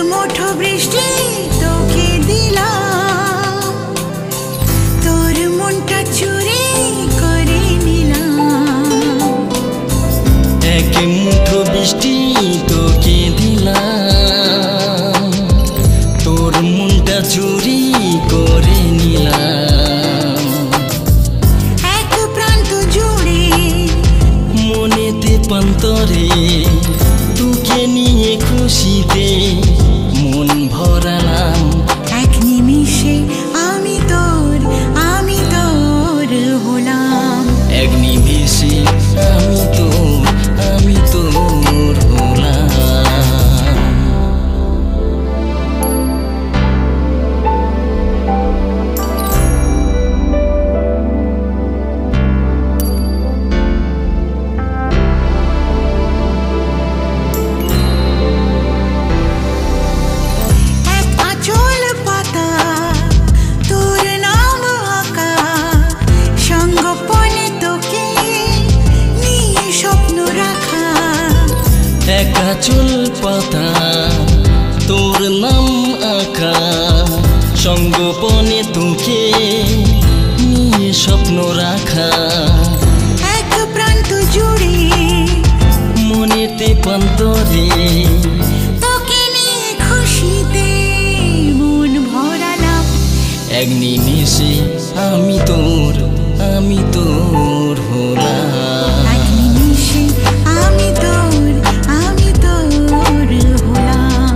মুঠো বৃষ্টি তোকে দিলাম, তোর মনটা চুরি করে নিলাম। এক মুঠো বৃষ্টি তোকে দিলাম, তোর মনটা চুরি করে নিলাম। এক প্রান্ত জুড়ে মনেতে পান্তরে তোকে নিয়ে খুশিতে মন ভরালাম। এক নিমিষে আমি তোর হলাম। এক নিমিষে আমি তোর হলাম। এক আঁচল পাতা তোর নাম আঁকা, সঙ্গোপনে তোকে নিয়ে স্বপ্ন রাখা। এক প্রান্ত জুড়ে মনেতে পান্তরে তোকে নিয়ে খুশিতে মন ভরালাম। এক নিমিষে আমি তোর হলাম। এক নিমিষে আমি তোর হলাম।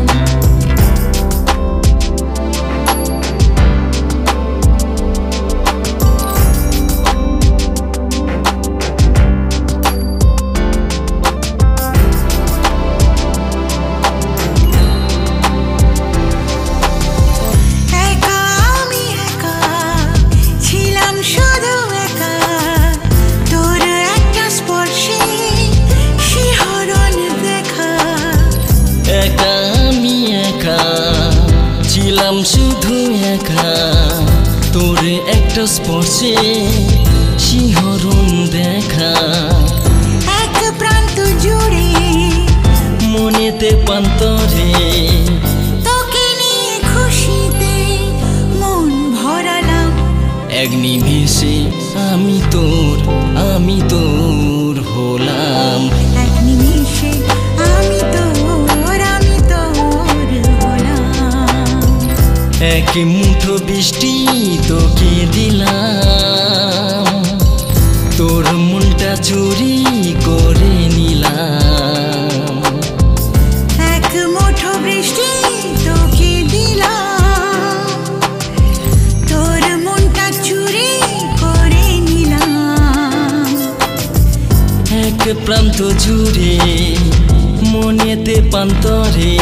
একা আমি একা ছিলাম শুধু একা, তোর একটা স্পর্শে শিহরণ দেখা। একা আমি একা ছিলাম শুধু একা, তোর একটা স্পর্শে শিহরণ দেখা। এক প্রান্ত জুড়ে মনেতে পান্তরে তোকে নিয়ে খুশিতে মন ভরালাম। এক নিমিষে আমি তোর হলাম। এক নিমিষে আমি তোর হলাম। এক মুঠো বৃষ্টি তোকে দিলাম, তোর মনটা চুরি করে নিলাম। এক মুঠো বৃষ্টি তোকে দিলাম, তোর মনটা চুরি করে নিলাম। এক প্রান্ত জুড়ে মনেতে পান্তরে